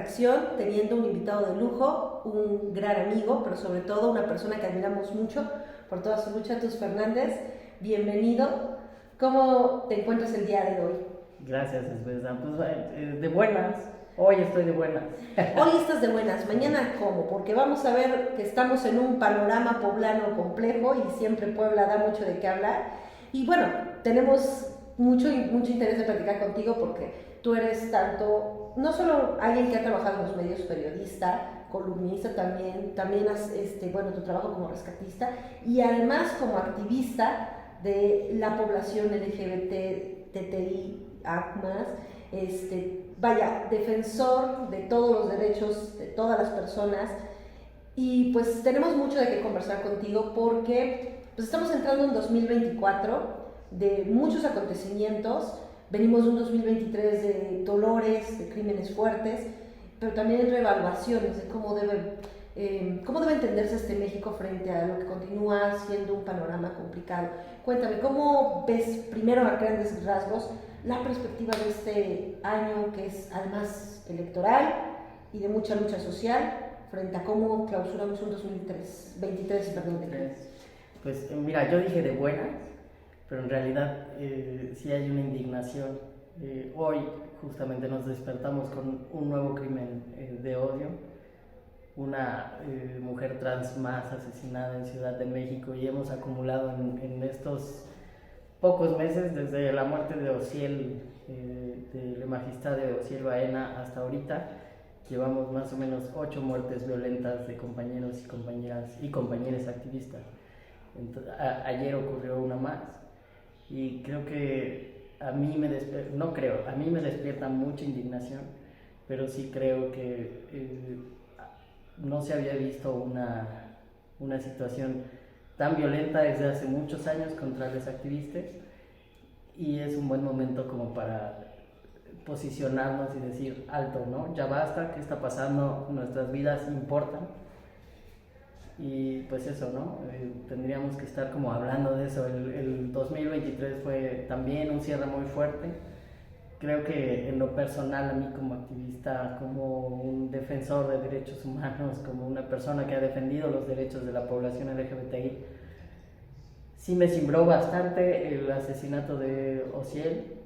redacción, teniendo un invitado de lujo, un gran amigo, pero sobre todo una persona que admiramos mucho por toda su lucha, Tus Fernández. Bienvenido. ¿Cómo te encuentras el día de hoy? Gracias, Esbelta. Pues de buenas. Hoy estoy de buenas. Hoy estás de buenas, mañana ¿cómo? Porque vamos a ver que estamos en un panorama poblano complejo y siempre Puebla da mucho de qué hablar. Y bueno, tenemos mucho interés de platicar contigo porque tú eres tanto, no solo alguien que ha trabajado en los medios, periodista, columnista también has, tu trabajo como rescatista y además como activista de la población LGBT, TTI, ACMAS, defensor de todos los derechos de todas las personas. Y pues tenemos mucho de qué conversar contigo porque pues estamos entrando en 2024 de muchos acontecimientos. Venimos de un 2023 de dolores, de crímenes fuertes, pero también de reevaluaciones de cómo debe entenderse este México frente a lo que continúa siendo un panorama complicado. Cuéntame, ¿cómo ves primero a grandes rasgos la perspectiva de este año que es además electoral y de mucha lucha social frente a cómo clausuramos un 2023? Pues mira, yo dije de buenas, pero en realidad sí hay una indignación. Hoy justamente nos despertamos con un nuevo crimen de odio, una mujer trans más asesinada en Ciudad de México, y hemos acumulado en estos pocos meses, desde la muerte de Osiel, del magistrado de Osiel Baena hasta ahorita, llevamos más o menos 8 muertes violentas de compañeros y compañeras y compañeras activistas. Entonces, ayer ocurrió una más y creo que a mí me despierta mucha indignación, pero sí creo que no se había visto una situación tan violenta desde hace muchos años contra los activistas, y es un buen momento como para posicionarnos y decir alto, ¿no? Ya basta, ¿qué está pasando? Nuestras vidas importan, y pues eso, ¿no? Tendríamos que estar como hablando de eso. El 2023 fue también un cierre muy fuerte. Creo que en lo personal, a mí como activista, como un defensor de derechos humanos, como una persona que ha defendido los derechos de la población LGBTI, sí me cimbró bastante el asesinato de Osiel,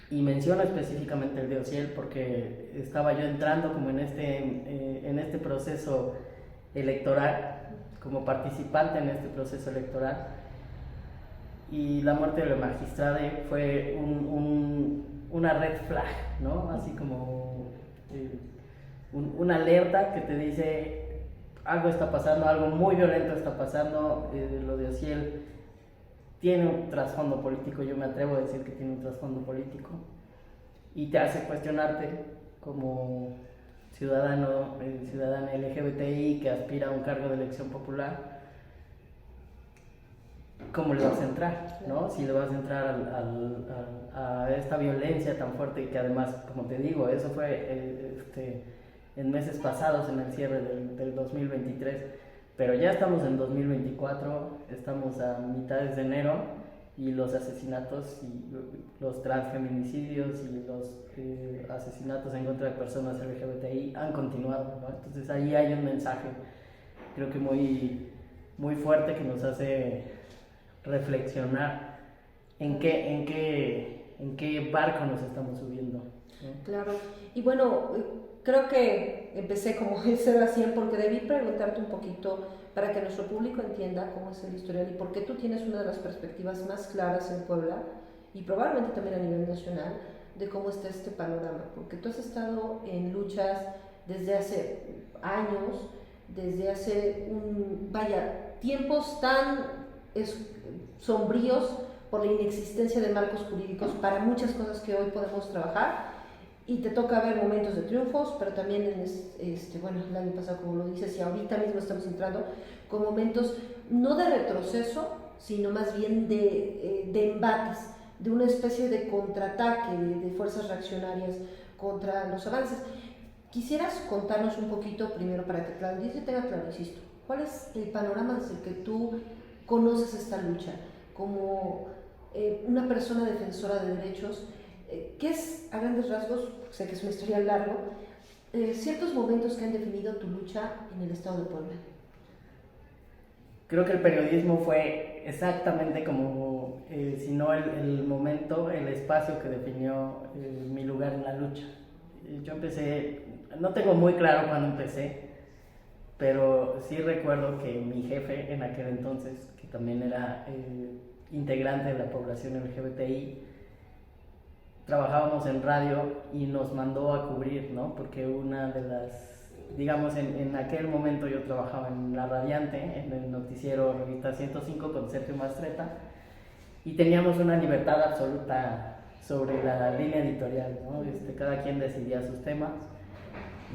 y menciono específicamente el de Osiel porque estaba yo entrando como en este proceso electoral, como participante en este proceso electoral, y la muerte del magistrado fue una red flag, ¿no? Así como una alerta que te dice algo está pasando, algo muy violento está pasando. Lo de Osiel tiene un trasfondo político, yo me atrevo a decir que tiene un trasfondo político, y te hace cuestionarte como ciudadana LGBTI que aspira a un cargo de elección popular, ¿cómo le vas a entrar? ¿No? Si le vas a entrar a esta violencia tan fuerte, y que además, como te digo, eso fue en meses pasados, en el cierre del 2023, pero ya estamos en 2024, estamos a mitades de enero, y los asesinatos y los transfeminicidios y los asesinatos en contra de personas LGBTI han continuado, ¿no? Entonces ahí hay un mensaje, creo que muy, muy fuerte, que nos hace reflexionar en qué barco nos estamos subiendo, ¿no? Claro, y bueno, creo que empecé como de 0 a 100 porque debí preguntarte un poquito para que nuestro público entienda cómo es el historial y por qué tú tienes una de las perspectivas más claras en Puebla y probablemente también a nivel nacional de cómo está este panorama, porque tú has estado en luchas desde hace años, desde hace tiempos tan sombríos por la inexistencia de marcos jurídicos para muchas cosas que hoy podemos trabajar, y te toca ver momentos de triunfos, pero también el año pasado, como lo dices, y ahorita mismo estamos entrando con momentos no de retroceso, sino más bien de embates, de una especie de contraataque de fuerzas reaccionarias contra los avances. ¿Quisieras contarnos un poquito primero para que la audiencia tenga claro, insisto, cuál es el panorama desde el que tú conoces esta lucha como una persona defensora de derechos? ¿Qué es, a grandes rasgos, sé que es una historia larga, ciertos momentos que han definido tu lucha en el estado de Puebla. Creo que el periodismo fue exactamente como, si no el momento, el espacio que definió mi lugar en la lucha. Yo empecé, no tengo muy claro cuándo empecé, pero sí recuerdo que mi jefe en aquel entonces, que también era integrante de la población LGBTI, trabajábamos en radio y nos mandó a cubrir, ¿no? Porque una de las, digamos, en aquel momento yo trabajaba en La Radiante, en el noticiero Revista 105 con Sergio Mastreta, y teníamos una libertad absoluta sobre la línea editorial, ¿no? Cada quien decidía sus temas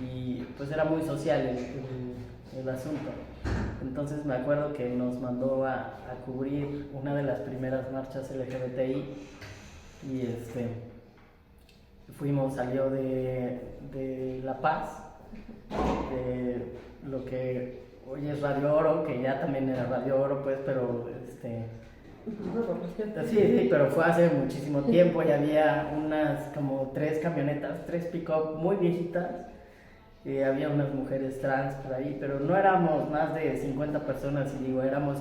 y pues era muy social el asunto. Entonces me acuerdo que nos mandó a cubrir una de las primeras marchas LGBTI y salió de La Paz, de lo que hoy es Radio Oro, que ya también era Radio Oro, pues, pero sí, pero fue hace muchísimo tiempo y había unas como 3 camionetas, 3 pick-up muy viejitas, y había unas mujeres trans por ahí, pero no éramos más de 50 personas, y digo, éramos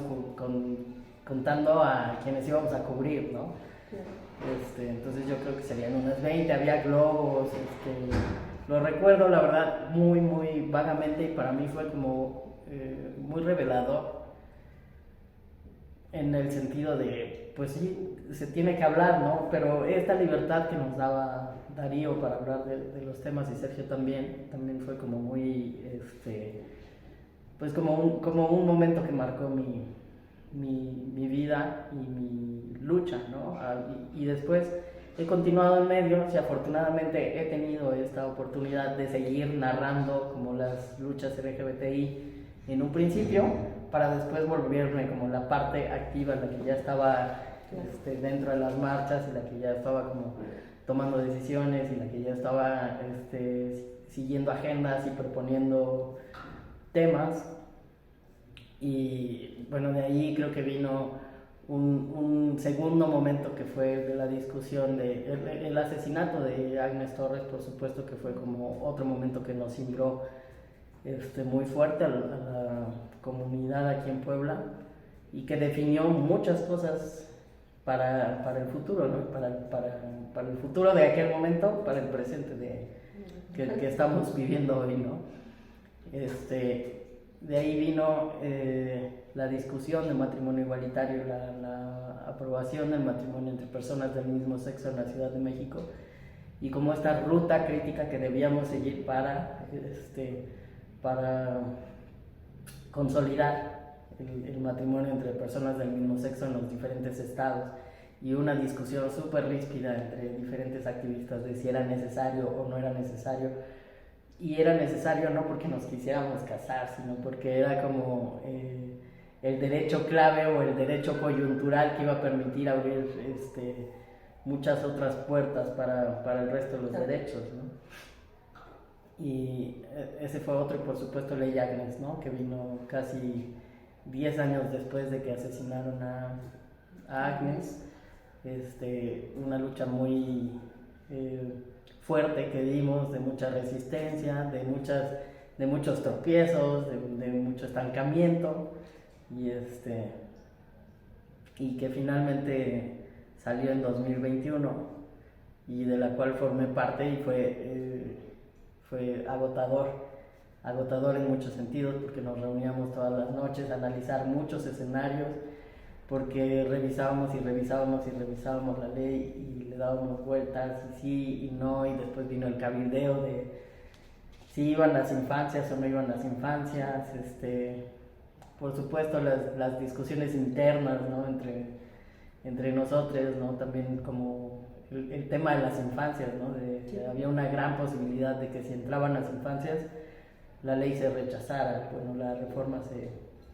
contando a quienes íbamos a cubrir, ¿no? Entonces yo creo que serían unas 20, había globos, lo recuerdo la verdad muy muy vagamente, y para mí fue como muy revelador en el sentido de, pues sí, se tiene que hablar, ¿no? Pero esta libertad que nos daba Darío para hablar de los temas, y Sergio también fue como muy, pues como un momento que marcó mi vida y mi lucha, ¿no? Y después he continuado en medios y afortunadamente he tenido esta oportunidad de seguir narrando como las luchas LGBTI en un principio, para después volverme como la parte activa, la que ya estaba dentro de las marchas, y la que ya estaba como tomando decisiones, y la que ya estaba siguiendo agendas y proponiendo temas. Y bueno, de ahí creo que vino un segundo momento, que fue de la discusión el asesinato de Agnes Torres, por supuesto, que fue como otro momento que nos cimbró muy fuerte a la comunidad aquí en Puebla, y que definió muchas cosas para el futuro, ¿no? Para el futuro de aquel momento, para el presente que estamos viviendo hoy, ¿no? De ahí vino la discusión del matrimonio igualitario, la aprobación del matrimonio entre personas del mismo sexo en la Ciudad de México, y como esta ruta crítica que debíamos seguir para consolidar el matrimonio entre personas del mismo sexo en los diferentes estados, y una discusión súper ríspida entre diferentes activistas de si era necesario o no era necesario. Y era necesario no porque nos quisiéramos casar, sino porque era como el derecho clave o el derecho coyuntural que iba a permitir abrir muchas otras puertas para el resto de los derechos, ¿no? Y ese fue otro, y por supuesto Ley Agnes, ¿no? Que vino casi 10 años después de que asesinaron a Agnes. Una lucha muy fuerte que dimos, de mucha resistencia, de muchos tropiezos, de mucho estancamiento, y que finalmente salió en 2021, y de la cual formé parte, y fue agotador en muchos sentidos, porque nos reuníamos todas las noches a analizar muchos escenarios, porque revisábamos la ley y le dábamos vueltas, y sí y no, y después vino el cabildeo de si iban las infancias o no iban las infancias, por supuesto las discusiones internas, ¿no? entre nosotros, ¿no? También como el tema de las infancias, ¿no? Había una gran posibilidad de que si entraban las infancias la ley se rechazara, bueno, la reforma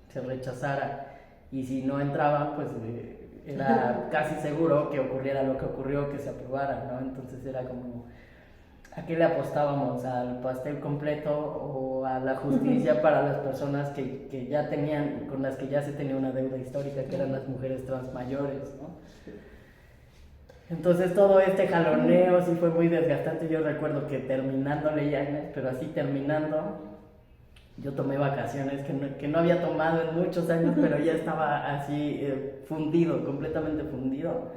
se rechazara, y si no entraban, pues era casi seguro que ocurriera lo que ocurrió, que se aprobara, ¿no? Entonces era como, ¿a qué le apostábamos? ¿Al pastel completo o a la justicia para las personas que ya tenían, con las que ya se tenía una deuda histórica, que eran las mujeres trans mayores, ¿no? Entonces todo este jaloneo sí fue muy desgastante. Yo recuerdo que terminando Leyanes, pero así terminando, yo tomé vacaciones que no había tomado en muchos años, pero ya estaba así fundido, completamente fundido.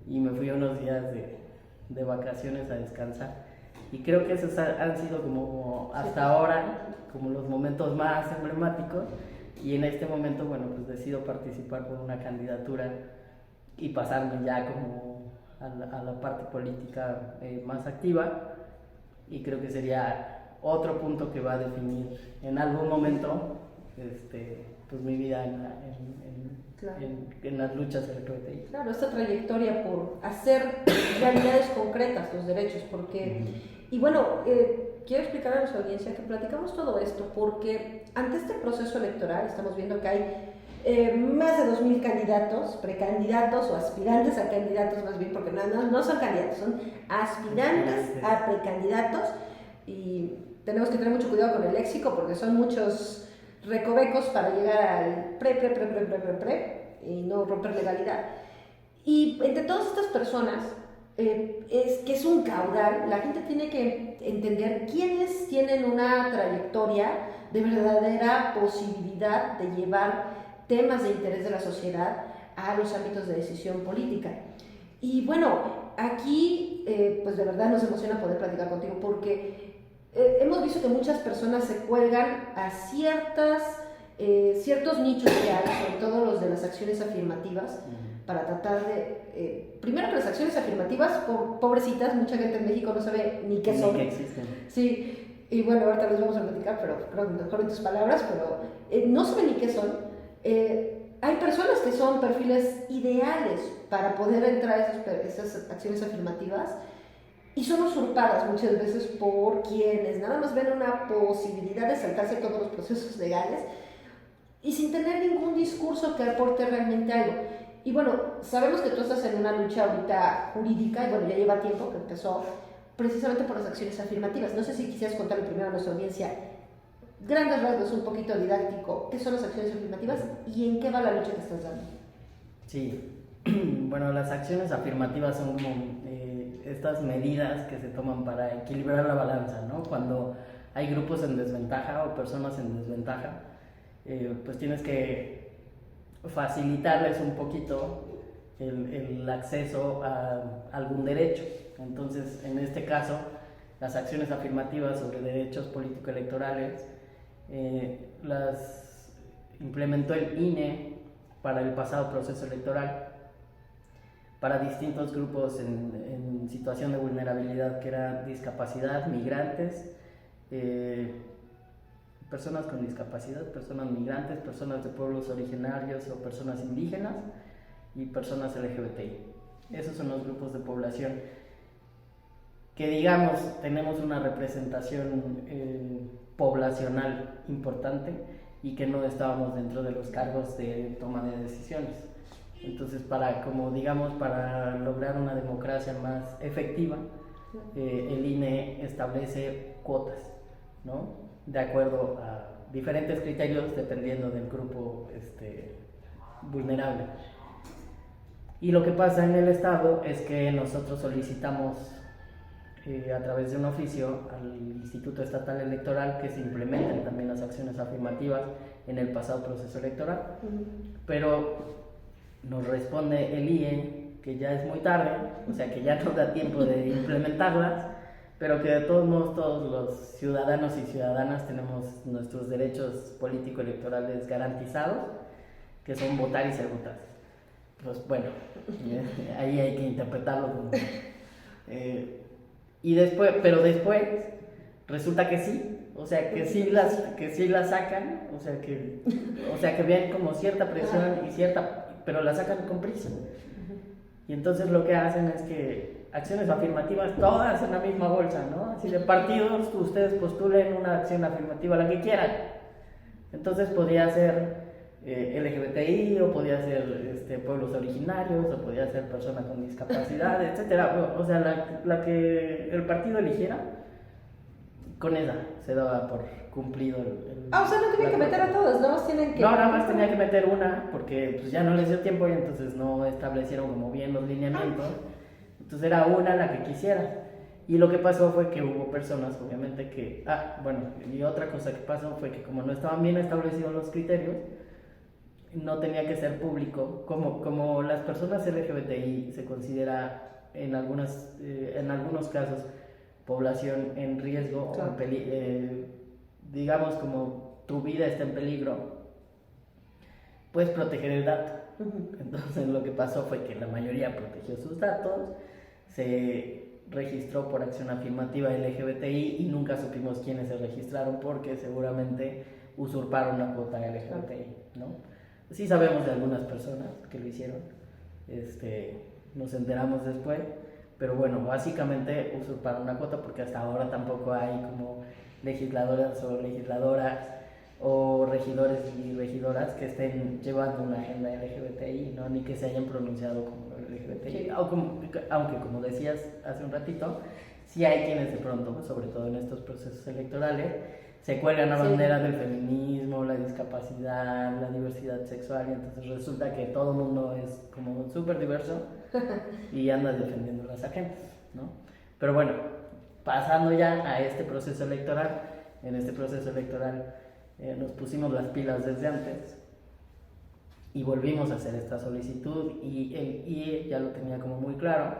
Y me fui unos días de vacaciones a descansar. Y creo que esos han sido como hasta ahora, como los momentos más emblemáticos. Y en este momento, bueno, pues decido participar por una candidatura y pasarme ya como a la parte política más activa. Y creo que sería otro punto que va a definir en algún momento pues mi vida Claro. en las luchas LGBTI. Claro, esta trayectoria por hacer realidades concretas los derechos, porque, y bueno, quiero explicar a nuestra audiencia que platicamos todo esto porque ante este proceso electoral estamos viendo que hay más de 2.000 candidatos, precandidatos o aspirantes a candidatos más bien, porque no son candidatos, son aspirantes a precandidatos, y tenemos que tener mucho cuidado con el léxico porque son muchos recovecos para llegar al pre y no romper legalidad. Y entre todas estas personas, que es un caudal, la gente tiene que entender quiénes tienen una trayectoria de verdadera posibilidad de llevar temas de interés de la sociedad a los ámbitos de decisión política. Y bueno, aquí pues de verdad nos emociona poder platicar contigo porque hemos visto que muchas personas se cuelgan a ciertos nichos que hay, sobre todo los de las acciones afirmativas, para tratar de, primero que las acciones afirmativas, pobrecitas, mucha gente en México no sabe ni qué son. Ni que existen. Sí, y bueno, ahorita les vamos a platicar, pero creo que mejor en tus palabras, pero no saben ni qué son. Hay personas que son perfiles ideales para poder entrar a esas acciones afirmativas, y son usurpadas muchas veces por quienes nada más ven una posibilidad de saltarse todos los procesos legales y sin tener ningún discurso que aporte realmente algo. Y bueno, sabemos que tú estás en una lucha ahorita jurídica, y bueno, ya lleva tiempo que empezó precisamente por las acciones afirmativas. No sé si quisieras contarle primero a nuestra audiencia, grandes rasgos, un poquito didáctico, qué son las acciones afirmativas y en qué va la lucha que estás dando. Sí, bueno, las acciones afirmativas son como estas medidas que se toman para equilibrar la balanza, ¿no? Cuando hay grupos en desventaja o personas en desventaja, pues tienes que facilitarles un poquito el acceso a algún derecho. Entonces, en este caso, las acciones afirmativas sobre derechos político-electorales las implementó el INE para el pasado proceso electoral, para distintos grupos en situación de vulnerabilidad, que era discapacidad, migrantes, personas con discapacidad, personas migrantes, personas de pueblos originarios o personas indígenas y personas LGBTI. Esos son los grupos de población que, digamos, tenemos una representación poblacional importante y que no estábamos dentro de los cargos de toma de decisiones. Entonces, para lograr una democracia más efectiva, el INE establece cuotas, ¿no? De acuerdo a diferentes criterios dependiendo del grupo vulnerable. Y lo que pasa en el Estado es que nosotros solicitamos a través de un oficio al Instituto Estatal Electoral que se implementen también las acciones afirmativas en el pasado proceso electoral, pero nos responde el IE que ya es muy tarde, o sea que ya no da tiempo de implementarlas, pero que de todos modos todos los ciudadanos y ciudadanas tenemos nuestros derechos político-electorales garantizados, que son votar y ser votados. Pues bueno, ahí hay que interpretarlo como, pero después resulta que sí, o sea que sí las sacan, o sea que ven como cierta presión pero la sacan con prisa. Y entonces lo que hacen es que acciones afirmativas todas en la misma bolsa, ¿no? Así de partidos, ustedes postulen una acción afirmativa, la que quieran. Entonces podría ser LGBTI, o podía ser pueblos originarios, o podía ser persona con discapacidad, etcétera. O sea, la que el partido eligiera, con esa se daba por cumplido o sea, no tienen que meter a todos, nada más tienen que... No, nada más tenía que meter una, porque pues ya no les dio tiempo y entonces no establecieron como bien los lineamientos. Entonces era una la que quisiera. Y lo que pasó fue que hubo personas, obviamente, que... y otra cosa que pasó fue que como no estaban bien establecidos los criterios, no tenía que ser público. Como las personas LGBTI se considera en algunos casos población en riesgo, claro. Digamos como tu vida está en peligro, puedes proteger el dato. Entonces lo que pasó fue que la mayoría protegió sus datos, se registró por acción afirmativa LGBTI y nunca supimos quiénes se registraron porque seguramente usurparon la cuota LGBTI, ¿no? Sí sabemos de algunas personas que lo hicieron, nos enteramos después, pero bueno, básicamente usurparon la cuota porque hasta ahora tampoco hay como legisladoras o legisladoras o regidores y regidoras que estén llevando una agenda LGBTI, ¿no? Ni que se hayan pronunciado como LGBTI, sí. Aunque como decías hace un ratito, sí hay quienes de pronto, sobre todo en estos procesos electorales, se cuelgan la bandera del feminismo, la discapacidad, la diversidad sexual, y entonces resulta que todo el mundo es como súper diverso y andas defendiendo las agendas, ¿no? Pero bueno, pasando ya a este proceso electoral, en este proceso electoral nos pusimos las pilas desde antes y volvimos a hacer esta solicitud y el IE ya lo tenía como muy claro,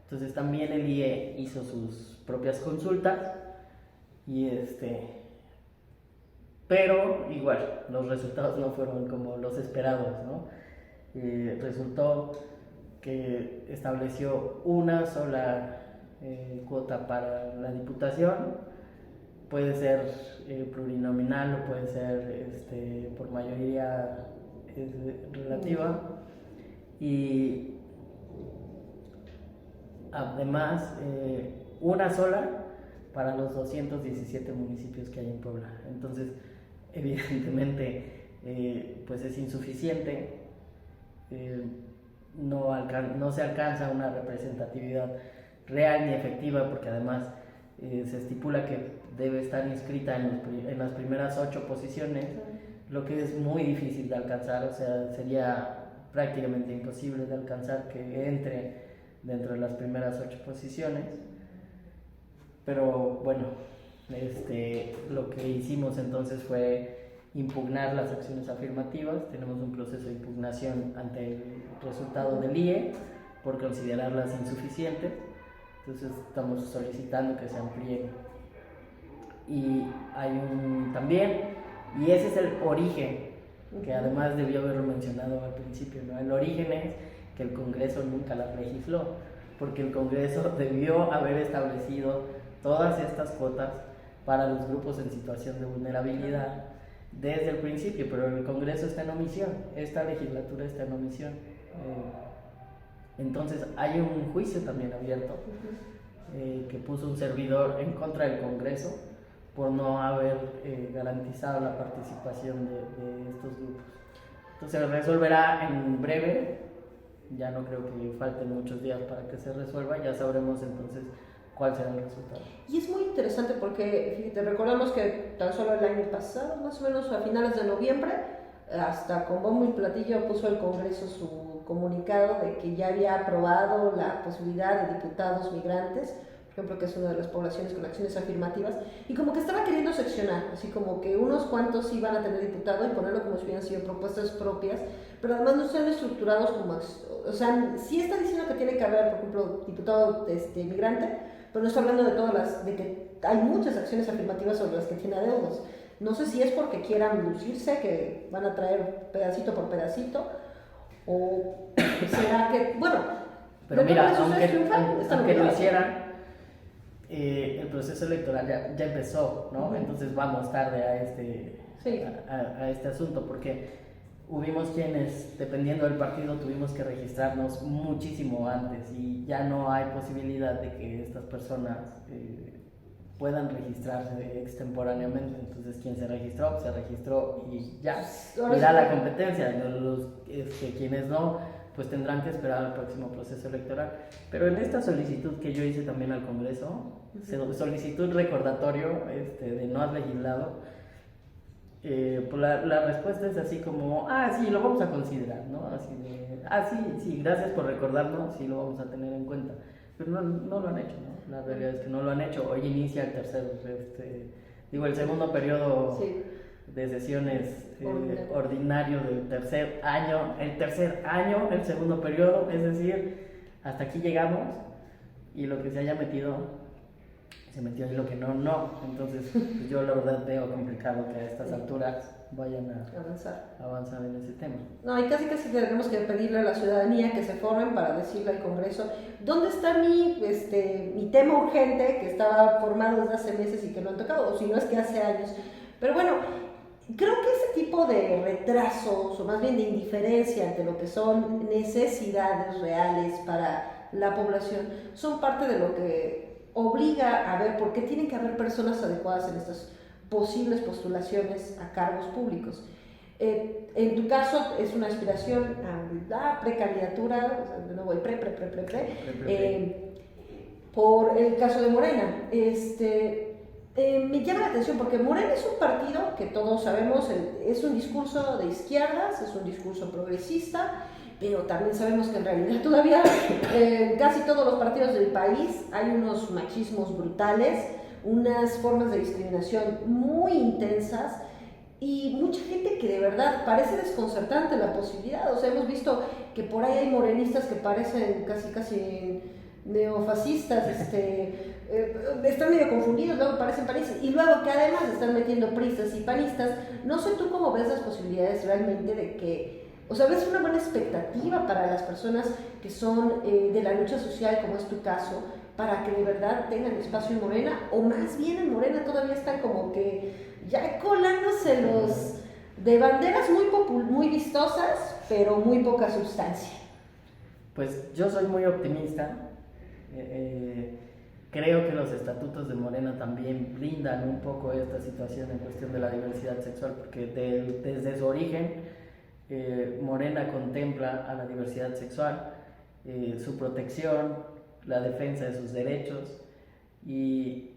entonces también el IE hizo sus propias consultas y pero igual los resultados no fueron como los esperados, ¿no? Resultó que estableció una sola cuota para la diputación, puede ser plurinominal o puede ser por mayoría relativa, y además una sola para los 217 municipios que hay en Puebla. Entonces evidentemente pues es insuficiente, no se alcanza una representatividad real ni efectiva, porque además se estipula que debe estar inscrita en las primeras 8 posiciones, lo que es muy difícil de alcanzar, o sea, sería prácticamente imposible de alcanzar que entre dentro de las primeras 8 posiciones. Pero bueno, lo que hicimos entonces fue impugnar las acciones afirmativas. Tenemos un proceso de impugnación ante el resultado del IE por considerarlas insuficientes. Entonces estamos solicitando que se amplíen. Y hay también, y ese es el origen, que además debió haberlo mencionado al principio, ¿no? El origen es que el Congreso nunca las legisló, porque el Congreso debió haber establecido todas estas cuotas para los grupos en situación de vulnerabilidad desde el principio, pero el Congreso está en omisión, esta legislatura está en omisión. Entonces hay un juicio también abierto que puso un servidor en contra del Congreso por no haber garantizado la participación de estos grupos. Entonces se resolverá en breve, ya no creo que falten muchos días para que se resuelva, ya sabremos entonces cuál será el resultado. Y es muy interesante porque, fíjate, recordamos que tan solo el año pasado, más o menos a finales de noviembre, hasta con bombo y platillo puso el Congreso su comunicado de que ya había aprobado la posibilidad de diputados migrantes, por ejemplo, que es una de las poblaciones con acciones afirmativas, y como que estaba queriendo seccionar, así como que unos cuantos iban a tener diputado y ponerlo como si hubieran sido propuestas propias, pero además no están estructurados como, o sea, sí está diciendo que tiene que haber, por ejemplo, diputado migrante, pero no está hablando de que hay muchas acciones afirmativas sobre las que tiene adeudos. No sé si es porque quieran lucirse, que van a traer pedacito por pedacito, o será que, bueno, pero mira, aunque lo hicieran, el proceso electoral ya empezó, ¿no? Entonces vamos tarde a este asunto, porque hubimos quienes, dependiendo del partido, tuvimos que registrarnos muchísimo antes y ya no hay posibilidad de que estas personas puedan registrarse extemporáneamente. Entonces quien se registró y ya irá la competencia. Quienes no, pues tendrán que esperar al próximo proceso electoral. Pero en esta solicitud que yo hice también al Congreso, solicitud recordatorio de no has legislado, pues la respuesta es así como, sí, lo vamos a considerar, ¿no? Así de, sí, gracias por recordarnos, sí lo vamos a tener en cuenta. pero no lo han hecho, ¿no? La realidad es que no lo han hecho. Hoy inicia el segundo periodo Sí. de sesiones ordinario del tercer año, el segundo periodo, es decir, hasta aquí llegamos y lo que se haya metido se metió y lo que no. Entonces, pues yo la verdad veo complicado que a estas alturas vayan a avanzar en ese tema. No, y casi tenemos que pedirle a la ciudadanía que se formen para decirle al Congreso dónde está mi tema urgente que estaba formado desde hace meses y que no han tocado, o si no es que hace años. Pero bueno, creo que ese tipo de retrasos, o más bien de indiferencia ante lo que son necesidades reales para la población, son parte de lo que obliga a ver por qué tienen que haber personas adecuadas en estas posibles postulaciones a cargos públicos. En tu caso es una aspiración a la precandidatura, o sea, de nuevo el por el caso de Morena. Me llama la atención porque Morena es un partido que todos sabemos, es un discurso de izquierdas, es un discurso progresista, pero también sabemos que en realidad todavía en casi todos los partidos del país hay unos machismos brutales, unas formas de discriminación muy intensas y mucha gente que de verdad parece desconcertante la posibilidad. O sea, hemos visto que por ahí hay morenistas que parecen casi neofascistas, están medio confundidos, luego parecen panistas y luego que además están metiendo pristas y panistas. No sé tú cómo ves las posibilidades realmente de que, o sea, ves una buena expectativa para las personas que son de la lucha social, como es tu caso, para que de verdad tengan espacio en Morena, o más bien en Morena todavía están como que ya colándose los de banderas muy vistosas, pero muy poca sustancia. Pues yo soy muy optimista. Creo que los estatutos de Morena también brindan un poco esta situación en cuestión de la diversidad sexual, porque desde su origen Morena contempla a la diversidad sexual, su protección, la defensa de sus derechos, y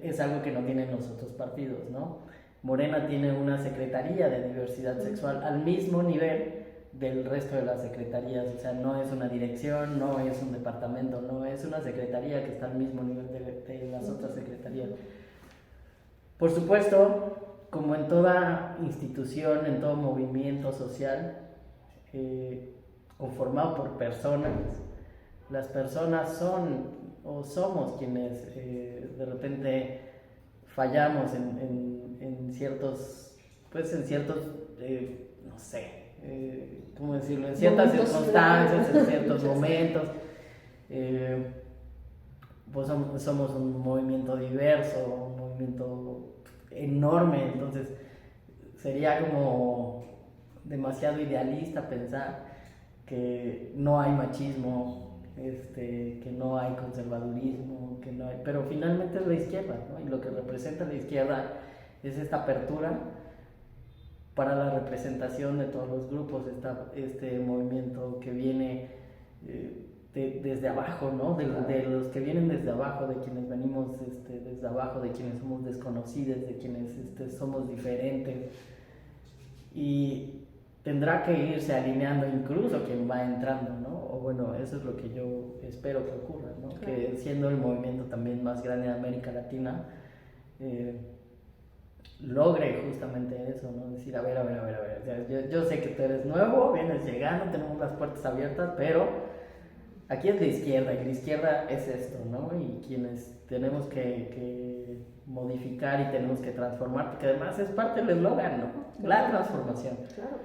es algo que no tienen los otros partidos, ¿no? Morena tiene una secretaría de diversidad sexual al mismo nivel del resto de las secretarías, o sea, no es una dirección, no es un departamento, no es una secretaría que está al mismo nivel de las otras secretarías. Por supuesto, como en toda institución, en todo movimiento social conformado por personas, las personas son o somos quienes de repente fallamos en ciertos, no sé, ¿cómo decirlo? En ciertas circunstancias, en ciertos momentos. Pues somos un movimiento diverso, un movimiento enorme, entonces sería como demasiado idealista pensar que no hay machismo, que no hay conservadurismo, que no hay, pero finalmente es la izquierda, ¿no? Y lo que representa la izquierda es esta apertura para la representación de todos los grupos, este movimiento que viene desde abajo, ¿no? De los que vienen desde abajo, de quienes venimos desde abajo, de quienes somos desconocidos, de quienes somos diferentes, y tendrá que irse alineando incluso quien va entrando, ¿no? O bueno, eso es lo que yo espero que ocurra, ¿no? Claro. Que siendo el movimiento también más grande de América Latina, logre justamente eso, ¿no? Decir, a ver, o sea, yo sé que tú eres nuevo, vienes llegando, tenemos las puertas abiertas, pero aquí es la izquierda, y la izquierda es esto, ¿no? Y quienes tenemos que modificar y tenemos que transformar, porque además es parte del eslogan, ¿no? La transformación. Claro.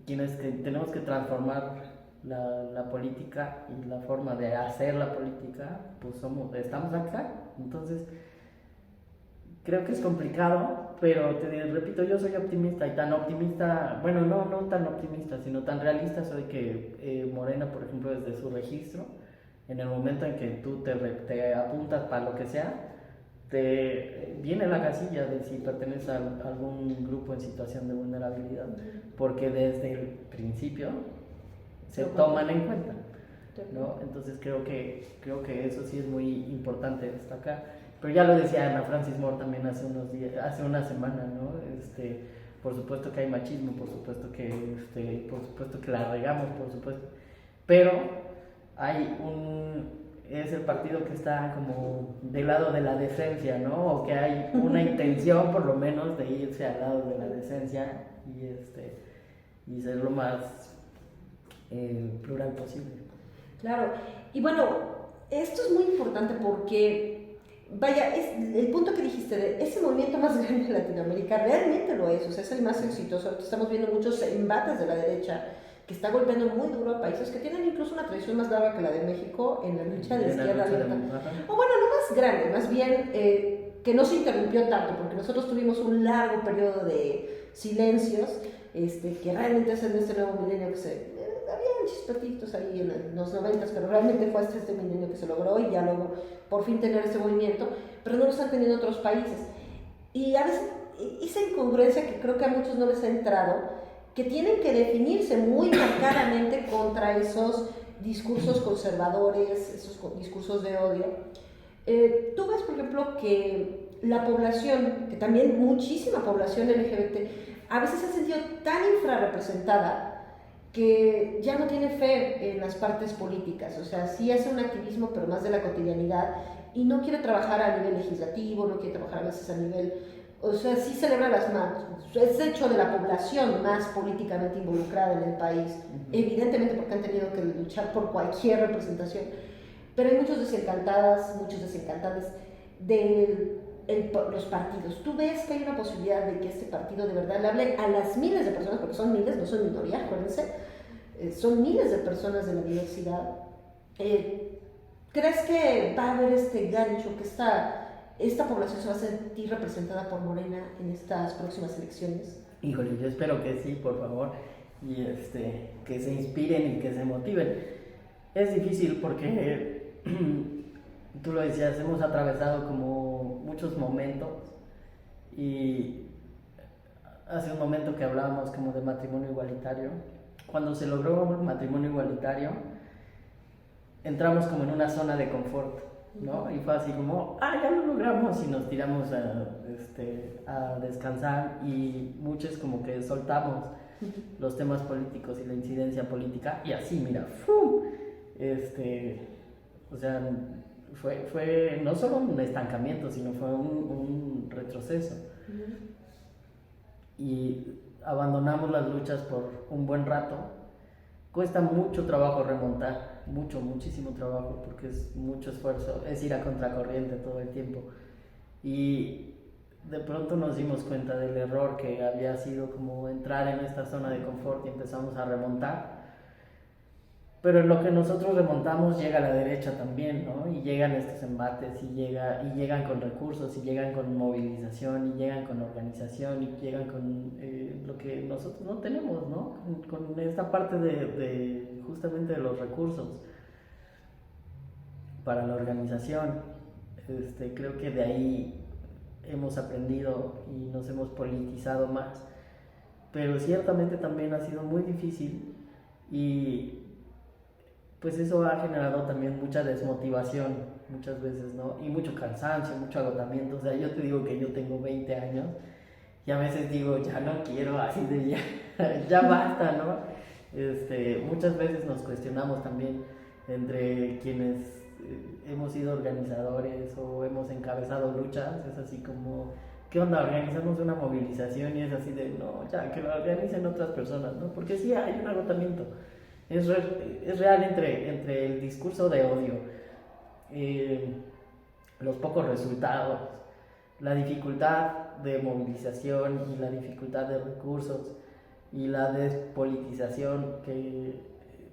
Quienes tenemos que transformar la política y la forma de hacer la política, pues estamos acá. Entonces, creo que es complicado, pero te repito, yo soy optimista, y tan optimista, bueno, no tan optimista, sino tan realista soy que Morena, por ejemplo, desde su registro, en el momento en que tú te apuntas para lo que sea, te viene la casilla de si perteneces a algún grupo en situación de vulnerabilidad, porque desde el principio se toman en cuenta, ¿no? Entonces creo que eso sí es muy importante destacar. Pero ya lo decía Ana Francis Moore también hace una semana, ¿no? Por supuesto que hay machismo, por supuesto que la regamos, por supuesto, pero hay es el partido que está como del lado de la decencia, ¿no? O que hay una intención por lo menos de irse al lado de la decencia y ser lo más plural posible. Claro, y bueno, esto es muy importante porque, vaya, el punto que dijiste de ese movimiento más grande de Latinoamérica realmente lo es, o sea, es el más exitoso. Estamos viendo muchos embates de la derecha que está golpeando muy duro a países que tienen incluso una tradición más larga que la de México en la lucha de izquierda abierta. O bueno, no más grande, más bien que no se interrumpió tanto, porque nosotros tuvimos un largo periodo de silencios, que realmente es en este nuevo milenio que había chispatitos ahí en los 90, pero realmente fue hasta este milenio que se logró y ya luego por fin tener este movimiento, pero no lo están teniendo otros países. Y a veces esa incongruencia que creo que a muchos no les ha entrado, que tienen que definirse muy marcadamente contra esos discursos conservadores, esos discursos de odio. Tú ves, por ejemplo, que la población, que también muchísima población LGBT, a veces se ha sentido tan infrarrepresentada que ya no tiene fe en las partes políticas, o sea, sí hace un activismo, pero más de la cotidianidad, y no quiere trabajar a nivel legislativo, no quiere trabajar a veces a nivel, o sea, sí celebra las manos, es hecho de la población más políticamente involucrada en el país, evidentemente porque han tenido que luchar por cualquier representación, pero hay muchos desencantados de los partidos. ¿Tú ves que hay una posibilidad de que este partido de verdad le hable a las miles de personas, porque son miles, no son minoría, acuérdense, son miles de personas de la diversidad? ¿Crees que va a haber este gancho, que esta población se va a sentir representada por Morena en estas próximas elecciones? Híjole, yo espero que sí, por favor, y que se inspiren y que se motiven. Es difícil porque tú lo decías, hemos atravesado como muchos momentos y hace un momento que hablábamos como de matrimonio igualitario. Cuando se logró el matrimonio igualitario, entramos como en una zona de confort, ¿no? Y fue así como, ya lo logramos, y nos tiramos a descansar, y muchos como que soltamos los temas políticos y la incidencia política, y así, mira, ¡fum! O sea, fue no solo un estancamiento, sino fue un retroceso. Y abandonamos las luchas por un buen rato. Cuesta mucho trabajo remontar, muchísimo trabajo, porque es mucho esfuerzo, es ir a contracorriente todo el tiempo. Y de pronto nos dimos cuenta del error que había sido como entrar en esta zona de confort, y empezamos a remontar. Pero en lo que nosotros remontamos llega la derecha también, ¿no? Y llegan estos embates, y llegan con recursos, y llegan con movilización, y llegan con organización, y llegan con lo que nosotros no tenemos, ¿no? Con esta parte de justamente de los recursos para la organización. Creo que de ahí hemos aprendido y nos hemos politizado más. Pero ciertamente también ha sido muy difícil, y pues eso ha generado también mucha desmotivación muchas veces, ¿no? Y mucho cansancio, mucho agotamiento. O sea, yo te digo que yo tengo 20 años y a veces digo, ya no quiero, así de ya basta, ¿no? Muchas veces nos cuestionamos también entre quienes hemos sido organizadores o hemos encabezado luchas. Es así como, ¿qué onda? Organizamos una movilización y es así de, no, ya, que lo organicen otras personas, ¿no? Porque sí hay un agotamiento. Es real entre el discurso de odio, los pocos resultados, la dificultad de movilización y la dificultad de recursos, y la despolitización que,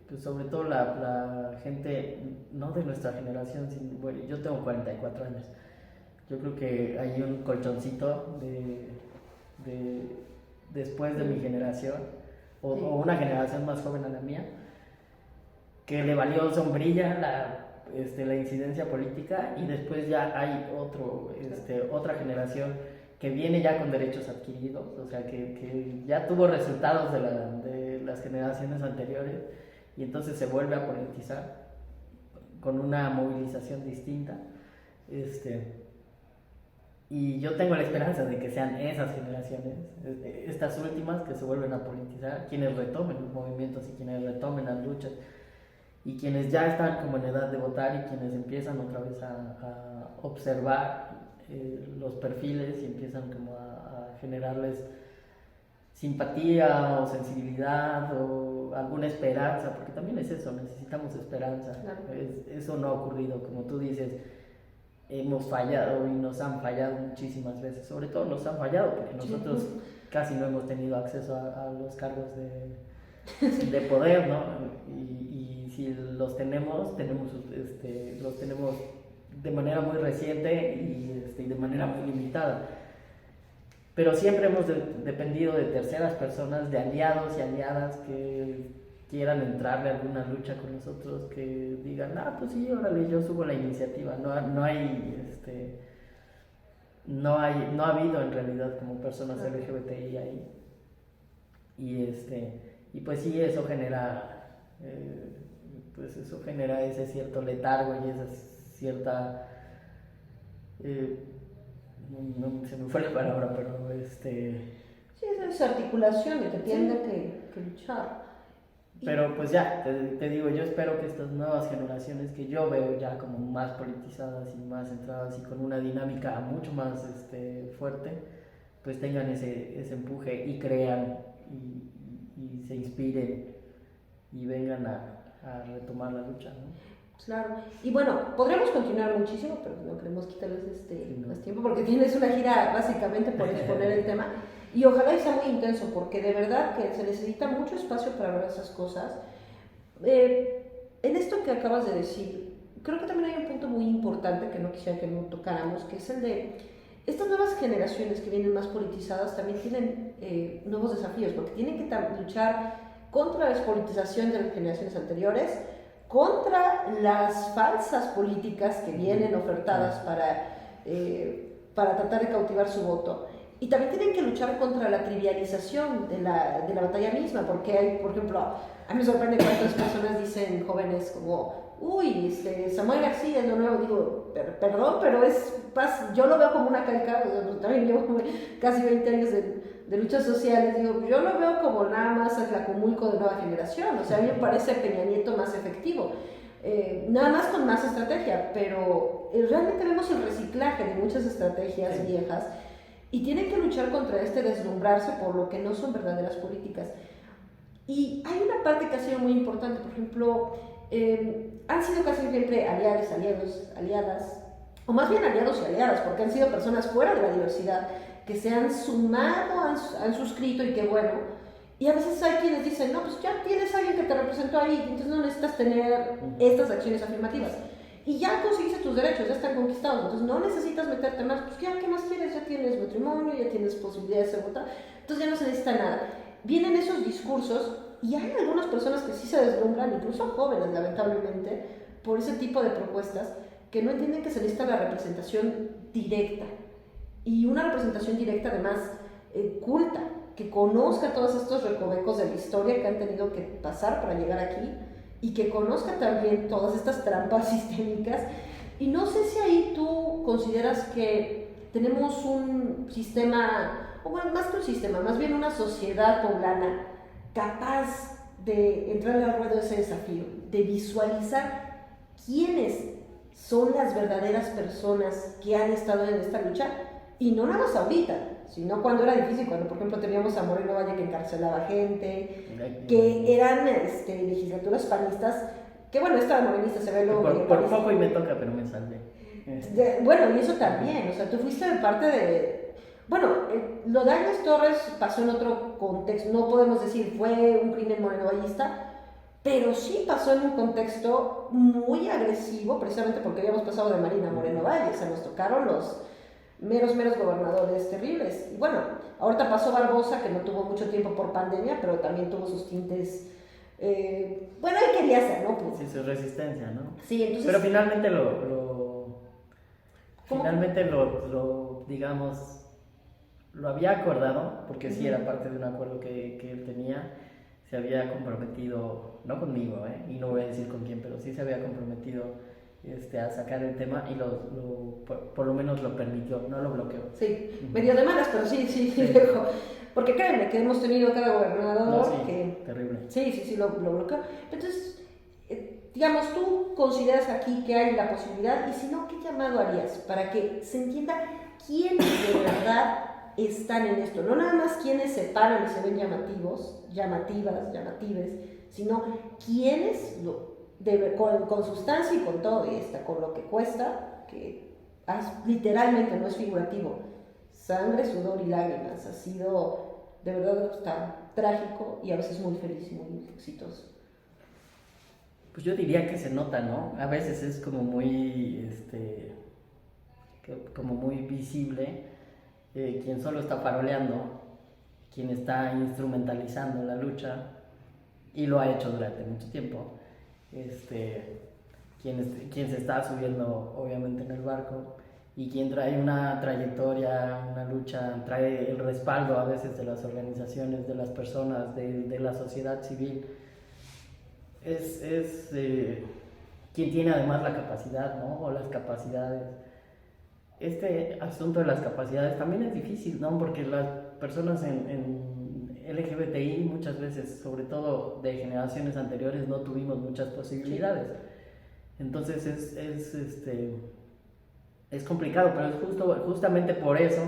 pues sobre todo la gente, no de nuestra generación, bueno, yo tengo 44 años, yo creo que hay un colchoncito después de mi generación, o una generación más joven a la mía, que le valió sombrilla la incidencia política, y después ya hay otra generación que viene ya con derechos adquiridos, o sea, que ya tuvo resultados de las generaciones anteriores, y entonces se vuelve a politizar con una movilización distinta. Y yo tengo la esperanza de que sean esas generaciones, estas últimas, que se vuelven a politizar, quienes retomen los movimientos y quienes retomen las luchas. y quienes ya están como en edad de votar y quienes empiezan otra vez a observar los perfiles y empiezan como a generarles simpatía o sensibilidad o alguna esperanza, porque también es eso, necesitamos esperanza. Claro. Eso no ha ocurrido, como tú dices, hemos fallado y nos han fallado muchísimas veces, sobre todo nos han fallado porque nosotros casi no hemos tenido acceso a los cargos de poder, ¿no? Y si los tenemos, los tenemos de manera muy reciente y de manera muy limitada. Pero siempre hemos dependido de terceras personas, de aliados y aliadas que quieran entrarle a alguna lucha con nosotros, que digan, pues sí, órale, yo subo la iniciativa. No ha habido en realidad como personas LGBTI ahí. Y pues sí, eso genera ese cierto letargo y esa cierta... no se me fue la palabra, pero Sí, esa articulación de que tiene que luchar. Pero pues ya, te digo, yo espero que estas nuevas generaciones que yo veo ya como más politizadas y más centradas y con una dinámica mucho más fuerte, pues tengan ese empuje y crean y se inspiren y vengan a retomar la lucha, ¿no? Claro, y bueno, podríamos continuar muchísimo, pero no queremos quitarles más tiempo porque tienes una gira básicamente por exponer el tema y ojalá y sea muy intenso porque de verdad que se necesita mucho espacio para hablar esas cosas. En esto que acabas de decir, creo que también hay un punto muy importante que no quisiera que no tocáramos, que es el de estas nuevas generaciones que vienen más politizadas también tienen nuevos desafíos porque tienen que luchar contra la despolitización de las generaciones anteriores, contra las falsas políticas que vienen ofertadas para tratar de cautivar su voto. Y también tienen que luchar contra la trivialización de la batalla misma, porque hay, por ejemplo, a mí me sorprende cuántas personas dicen, jóvenes, como, uy, Samuel García es lo nuevo. Digo, perdón, pero yo lo veo como una calca, también llevo casi 20 años de luchas sociales, digo, yo lo veo como nada más el acumulco de nueva generación, o sea, a mí me parece Peña Nieto más efectivo, nada más con más estrategia, pero realmente vemos el reciclaje de muchas estrategias viejas y tienen que luchar contra deslumbrarse por lo que no son verdaderas políticas. Y hay una parte que ha sido muy importante, por ejemplo, han sido casi siempre aliadas, o más bien aliados y aliadas, porque han sido personas fuera de la diversidad, que se han sumado, han suscrito y qué bueno. Y a veces hay quienes dicen, no, pues ya tienes a alguien que te representó ahí, entonces no necesitas tener estas acciones afirmativas. Y ya conseguiste tus derechos, ya están conquistados, entonces no necesitas meterte más, pues ya, ¿qué más quieres? Ya tienes matrimonio, ya tienes posibilidades de votar, entonces ya no se necesita nada. Vienen esos discursos y hay algunas personas que sí se deslumbran, incluso jóvenes lamentablemente, por ese tipo de propuestas, que no entienden que se necesita la representación directa. Y una representación directa además culta, que conozca todos estos recovecos de la historia que han tenido que pasar para llegar aquí y que conozca también todas estas trampas sistémicas. Y no sé si ahí tú consideras que tenemos un sistema, o bueno, más que un sistema, más bien una sociedad poblana capaz de entrar al ruedo de ese desafío, de visualizar quiénes son las verdaderas personas que han estado en esta lucha. Y no nada más ahorita, sino cuando era difícil, cuando por ejemplo teníamos a Moreno Valle que encarcelaba gente, que eran legislaturas panistas, que bueno, esta morenista se ve luego... Por poco y me toca, pero me salvé. Bueno, y eso también, o sea, tú fuiste parte de... Bueno, lo de Ángel Torres pasó en otro contexto, no podemos decir fue un crimen morenovallista, pero sí pasó en un contexto muy agresivo, precisamente porque habíamos pasado de Marina a Moreno Valle, o sea, nos tocaron los meros gobernadores terribles. Y bueno, ahorita pasó Barbosa, que no tuvo mucho tiempo por pandemia, pero también tuvo sus tintes... bueno, él quería hacer, ¿no? Pues, sí, su resistencia, ¿no? Sí, entonces... Pero finalmente digamos, lo había acordado, porque sí era parte de un acuerdo que él tenía, se había comprometido, no conmigo, y no voy a decir con quién, pero sí se había comprometido a sacar el tema y por lo menos lo permitió, no lo bloqueó. Sí, medio de malas, pero sí dejó. Porque créanme que hemos tenido cada gobernador no, sí, que... terrible. Sí, lo bloqueó. Entonces, digamos, tú consideras aquí que hay la posibilidad, y si no, ¿qué llamado harías para que se entienda quiénes de verdad están en esto? No nada más quienes se paran y se ven llamatives, sino quienes con sustancia y con todo, y con lo que cuesta, que literalmente no es figurativo, sangre, sudor y lágrimas, ha sido de verdad está trágico y a veces muy feliz y muy exitoso. Pues yo diría que se nota, ¿no? A veces es como muy, como muy visible quien solo está paroleando, quien está instrumentalizando la lucha y lo ha hecho durante mucho tiempo, quien se está subiendo obviamente en el barco y quien trae una trayectoria, una lucha, trae el respaldo a veces de las organizaciones, de las personas, de la sociedad civil. Es quien tiene además la capacidad, ¿no? O las capacidades. Este asunto de las capacidades también es difícil, ¿no? Porque las personas en LGBTI muchas veces, sobre todo de generaciones anteriores, no tuvimos muchas posibilidades. Entonces es complicado, pero es justamente por eso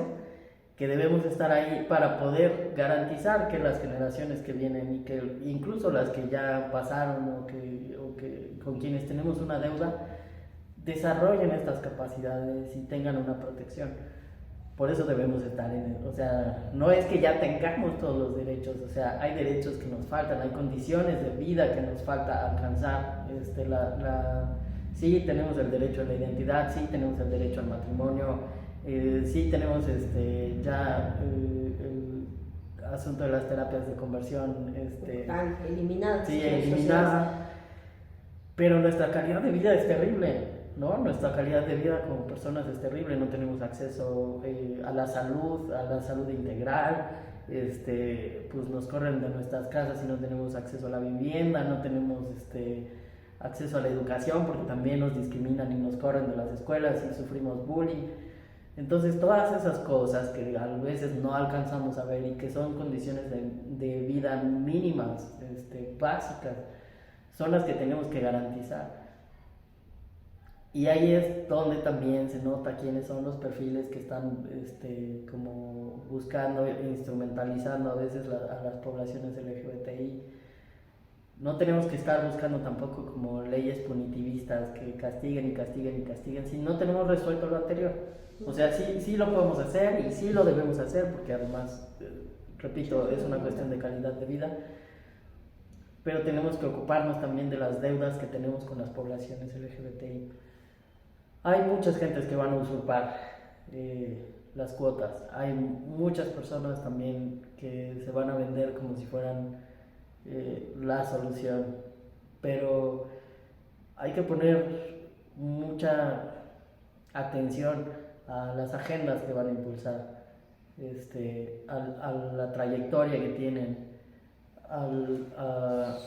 que debemos estar ahí para poder garantizar que las generaciones que vienen y que incluso las que ya pasaron o que con quienes tenemos una deuda desarrollen estas capacidades y tengan una protección. Por eso debemos estar o sea, no es que ya tengamos todos los derechos, o sea, hay derechos que nos faltan, hay condiciones de vida que nos falta alcanzar. Sí tenemos el derecho a la identidad, sí tenemos el derecho al matrimonio, sí tenemos ya el asunto de las terapias de conversión eliminadas. Sí, eliminada, pero nuestra calidad de vida es terrible, ¿no? Nuestra calidad de vida como personas es terrible, no tenemos acceso a la salud integral, pues nos corren de nuestras casas y no tenemos acceso a la vivienda, no tenemos acceso a la educación porque también nos discriminan y nos corren de las escuelas y sufrimos bullying. Entonces todas esas cosas que a veces no alcanzamos a ver y que son condiciones de vida mínimas, básicas, son las que tenemos que garantizar. Y ahí es donde también se nota quiénes son los perfiles que están como buscando, instrumentalizando a veces a las poblaciones LGBTI. No tenemos que estar buscando tampoco como leyes punitivistas que castiguen y castiguen y castiguen si no tenemos resuelto lo anterior. O sea, sí lo podemos hacer y sí lo debemos hacer porque además, repito, es una cuestión de calidad de vida, pero tenemos que ocuparnos también de las deudas que tenemos con las poblaciones LGBTI. Hay muchas gentes que van a usurpar las cuotas, hay muchas personas también que se van a vender como si fueran la solución, pero hay que poner mucha atención a las agendas que van a impulsar, a la trayectoria que tienen, a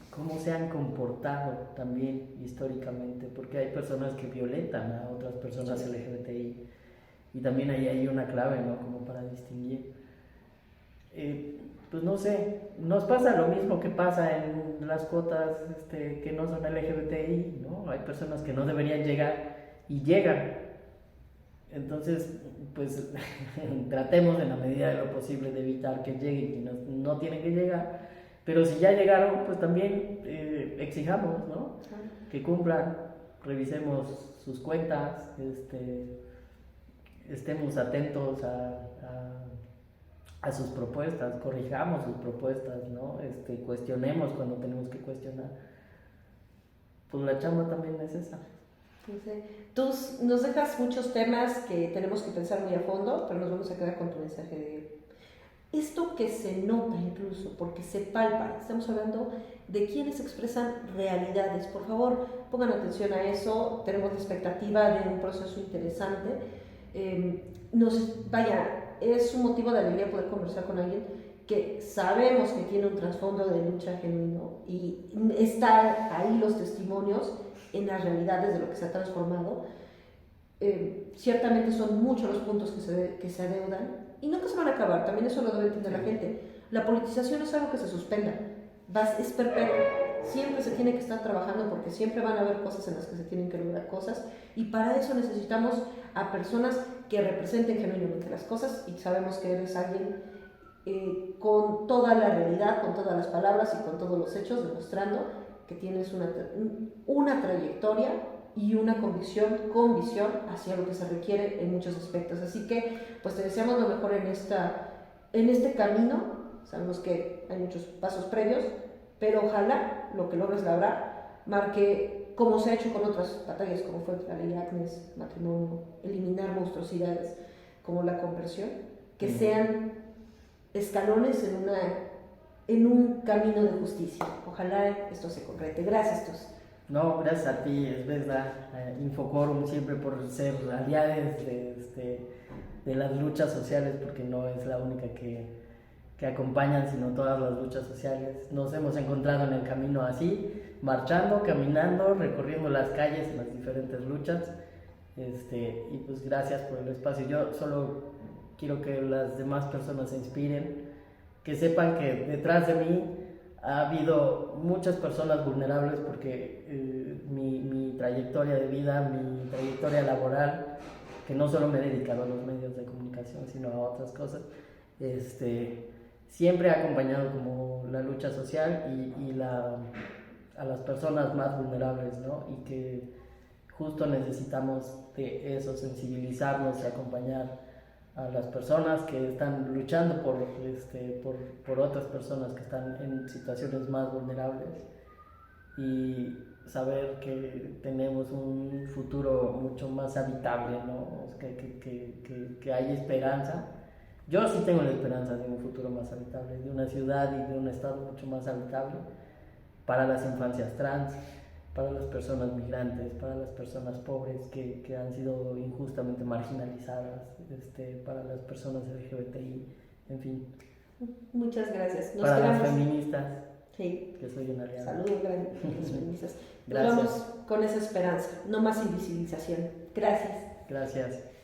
cómo se han comportado también históricamente, porque hay personas que violentan a otras personas LGBTI y también ahí hay una clave, ¿no? Como para distinguir. Pues no sé, nos pasa lo mismo que pasa en las cuotas que no son LGBTI, ¿no? Hay personas que no deberían llegar y llegan. Entonces, pues tratemos en la medida de lo posible de evitar que lleguen y no tienen que llegar. Pero si ya llegaron, pues también exijamos, ¿no? Que cumplan, revisemos sus cuentas, estemos atentos a sus propuestas, corrijamos sus propuestas, ¿no? Cuestionemos cuando tenemos que cuestionar. Pues la chamba también es esa. No sé. Tú nos dejas muchos temas que tenemos que pensar muy a fondo, pero nos vamos a quedar con tu mensaje de esto que se nota incluso, porque se palpa. Estamos hablando de quienes expresan realidades. Por favor, pongan atención a eso. Tenemos la expectativa de un proceso interesante. Es un motivo de alegría poder conversar con alguien que sabemos que tiene un trasfondo de lucha genuino y están ahí los testimonios en las realidades de lo que se ha transformado. Ciertamente son muchos los puntos que se adeudan y nunca se van a acabar, también eso lo debe entender la gente. La politización es algo que se suspenda, es perpetua. Siempre se tiene que estar trabajando porque siempre van a haber cosas en las que se tienen que lograr cosas y para eso necesitamos a personas que representen genuinamente las cosas y sabemos que eres alguien con toda la realidad, con todas las palabras y con todos los hechos, demostrando que tienes una trayectoria y una con visión hacia lo que se requiere en muchos aspectos. Así que pues te deseamos lo mejor en este camino. Sabemos que hay muchos pasos previos, pero ojalá lo que logres lograr marque, como se ha hecho con otras batallas, como fue la ley Agnes, matrimonio, eliminar monstruosidades como la conversión, que sean escalones en un camino de justicia. Ojalá esto se concrete. Gracias, Tus. No, gracias a ti, es verdad, Infocorum siempre por ser aliados de las luchas sociales, porque no es la única que acompañan, sino todas las luchas sociales. Nos hemos encontrado en el camino así, marchando, caminando, recorriendo las calles en las diferentes luchas, y pues gracias por el espacio. Yo solo quiero que las demás personas se inspiren, que sepan que detrás de mí ha habido muchas personas vulnerables porque mi trayectoria de vida, mi trayectoria laboral, que no solo me he dedicado a los medios de comunicación, sino a otras cosas, siempre ha acompañado como la lucha social y a las personas más vulnerables, ¿no? Y que justo necesitamos de eso, sensibilizarnos y acompañar a las personas que están luchando por otras personas que están en situaciones más vulnerables y saber que tenemos un futuro mucho más habitable, ¿no? Que hay esperanza. Yo sí tengo la esperanza de un futuro más habitable, de una ciudad y de un estado mucho más habitable para las infancias trans, para las personas migrantes, para las personas pobres que han sido injustamente marginalizadas, para las personas LGBTI, en fin. Muchas gracias. Para las feministas, sí, que soy una aliada. Saludos grandes a las feministas. Gracias. Nos vamos con esa esperanza, no más invisibilización. Gracias. Gracias.